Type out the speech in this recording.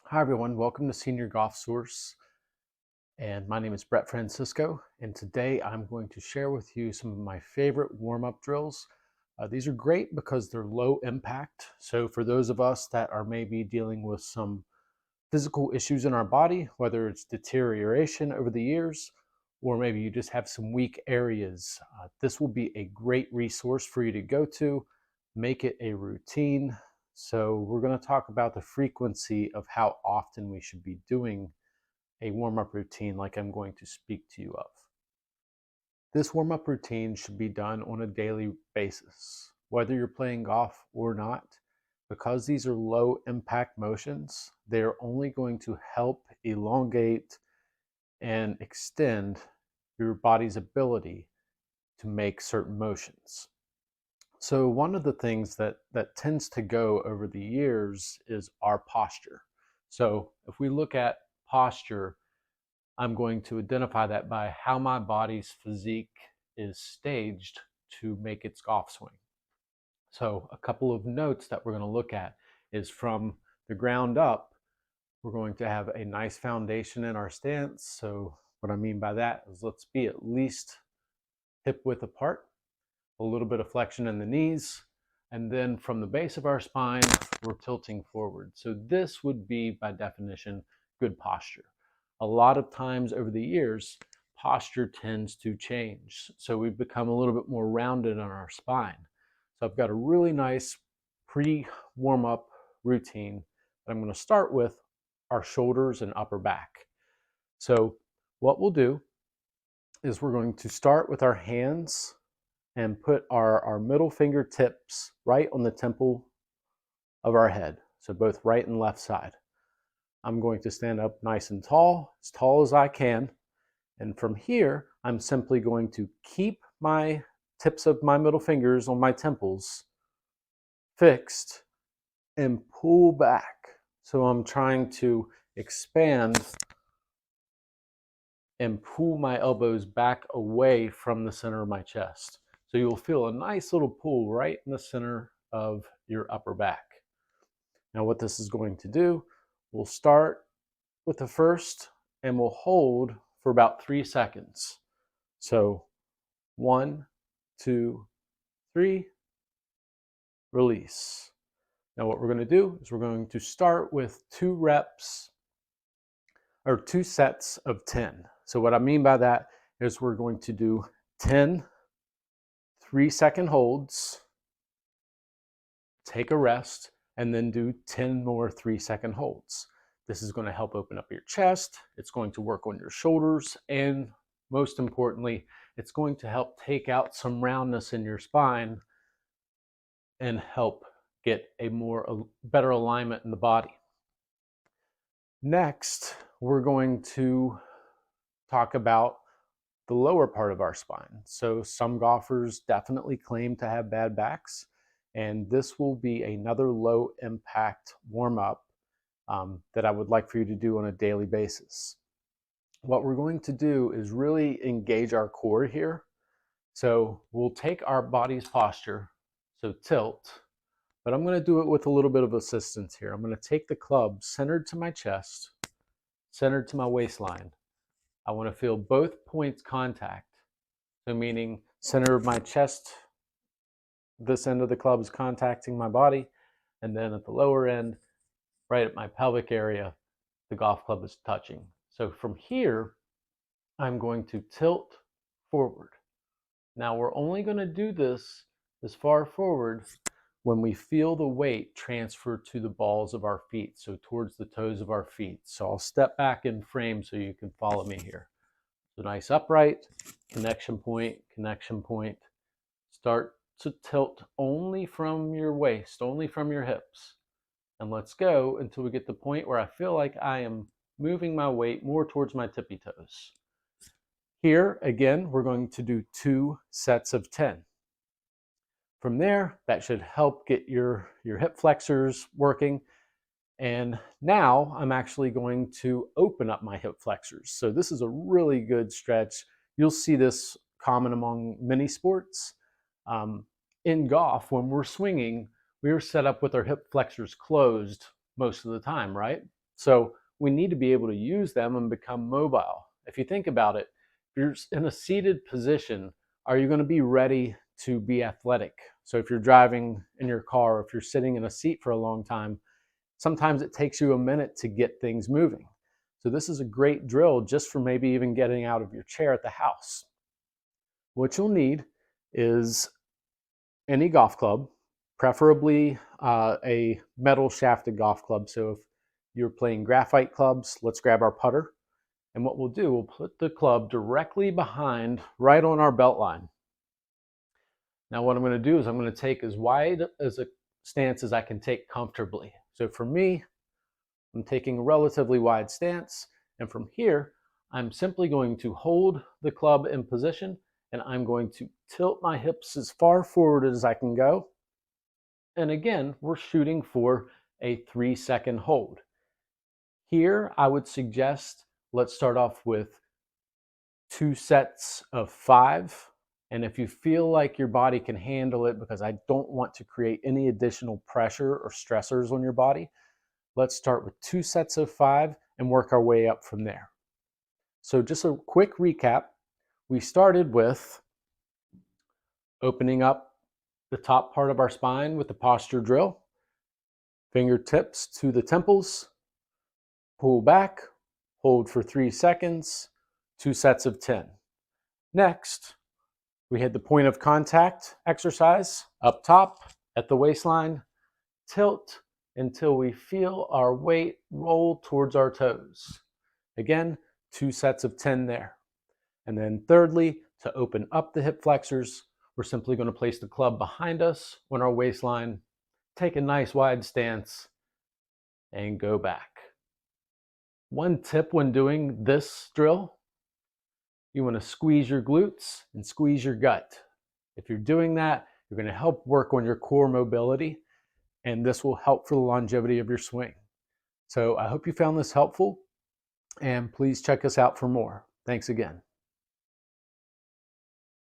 Hi everyone, welcome to Senior Golf Source. And my name is Brett Francisco. And today I'm going to share with you some of my favorite warm-up drills. These are great because they're low impact. So for those of us that are maybe dealing with some physical issues in our body, whether it's deterioration over the years, or maybe you just have some weak areas, this will be a great resource for you to go to, make it a routine. So we're going to talk about the frequency of how often we should be doing a warm-up routine like I'm going to speak to you of. This warm-up routine should be done on a daily basis, whether you're playing golf or not. Because these are low impact motions, they're only going to help elongate and extend your body's ability to make certain motions. So one of the things that tends to go over the years is our posture. So if we look at posture, I'm going to identify that by how my body's physique is staged to make its golf swing. So a couple of notes that we're going to look at is from the ground up, we're going to have a nice foundation in our stance. So what I mean by that is let's be at least hip width apart, a little bit of flexion in the knees, and then from the base of our spine, we're tilting forward. So this would be, by definition, good posture. A lot of times over the years, posture tends to change. So we've become a little bit more rounded on our spine. So I've got a really nice pre-warm-up routine that I'm going to start with our shoulders and upper back. So what we'll do is we're going to start with our hands and put our middle fingertips right on the temple of our head. So both right and left side. I'm going to stand up nice and tall as I can. And from here, I'm simply going to keep my tips of my middle fingers on my temples fixed and pull back. So I'm trying to expand and pull my elbows back away from the center of my chest. So you'll feel a nice little pull right in the center of your upper back. Now what this is going to do, we'll start with the first and we'll hold for about 3 seconds. So 1, 2, 3, release. Now what we're going to do is we're going to start with 2 sets of 10. So what I mean by that is we're going to do 10 3-second holds, take a rest, and then do 10 more 3-second holds. This is going to help open up your chest. It's going to work on your shoulders. And most importantly, it's going to help take out some roundness in your spine and help get a better alignment in the body. Next, we're going to talk about the lower part of our spine. So some golfers definitely claim to have bad backs, and this will be another low impact warm up that I would like for you to do on a daily basis. What we're going to do is really engage our core here. So we'll take our body's posture, so tilt, but I'm going to do it with a little bit of assistance here. I'm going to take the club centered to my chest, centered to my waistline. I want to feel both points contact. So meaning center of my chest, this end of the club is contacting my body, and then at the lower end, right at my pelvic area, the golf club is touching. So from here, I'm going to tilt forward. Now we're only going to do this as far forward when we feel the weight transfer to the balls of our feet, so towards the toes of our feet. So I'll step back in frame so you can follow me here. So nice upright, connection point, connection point. Start to tilt only from your waist, only from your hips. And let's go until we get to the point where I feel like I am moving my weight more towards my tippy toes. Here, again, we're going to do 2 sets of 10. From there, that should help get your hip flexors working. And now I'm actually going to open up my hip flexors. So this is a really good stretch. You'll see this common among many sports. In golf, when we're swinging, we're set up with our hip flexors closed most of the time, right? So we need to be able to use them and become mobile. If you think about it, if you're in a seated position, are you going to be ready to be athletic? So if you're driving in your car, if you're sitting in a seat for a long time, sometimes it takes you a minute to get things moving. So this is a great drill just for maybe even getting out of your chair at the house. What you'll need is any golf club, preferably a metal shafted golf club. So if you're playing graphite clubs, let's grab our putter. And what we'll do, we'll put the club directly behind, right on our belt line. Now what I'm going to do is I'm going to take as wide as a stance as I can take comfortably. So for me, I'm taking a relatively wide stance, and from here, I'm simply going to hold the club in position, and I'm going to tilt my hips as far forward as I can go. And again, we're shooting for a 3-second hold. Here, I would suggest let's start off with 2 sets of 5. And if you feel like your body can handle it, because I don't want to create any additional pressure or stressors on your body, let's start with 2 sets of 5 and work our way up from there. So just a quick recap. We started with opening up the top part of our spine with the posture drill, fingertips to the temples, pull back, hold for 3 seconds, 2 sets of 10. Next, we had the point of contact exercise up top at the waistline, tilt until we feel our weight roll towards our toes. Again, 2 sets of 10 there. And then thirdly, to open up the hip flexors, we're simply going to place the club behind us on our waistline, take a nice wide stance, and go back. One tip when doing this drill, you want to squeeze your glutes and squeeze your gut. If you're doing that, you're going to help work on your core mobility, and this will help for the longevity of your swing. So I hope you found this helpful, and please check us out for more. Thanks again.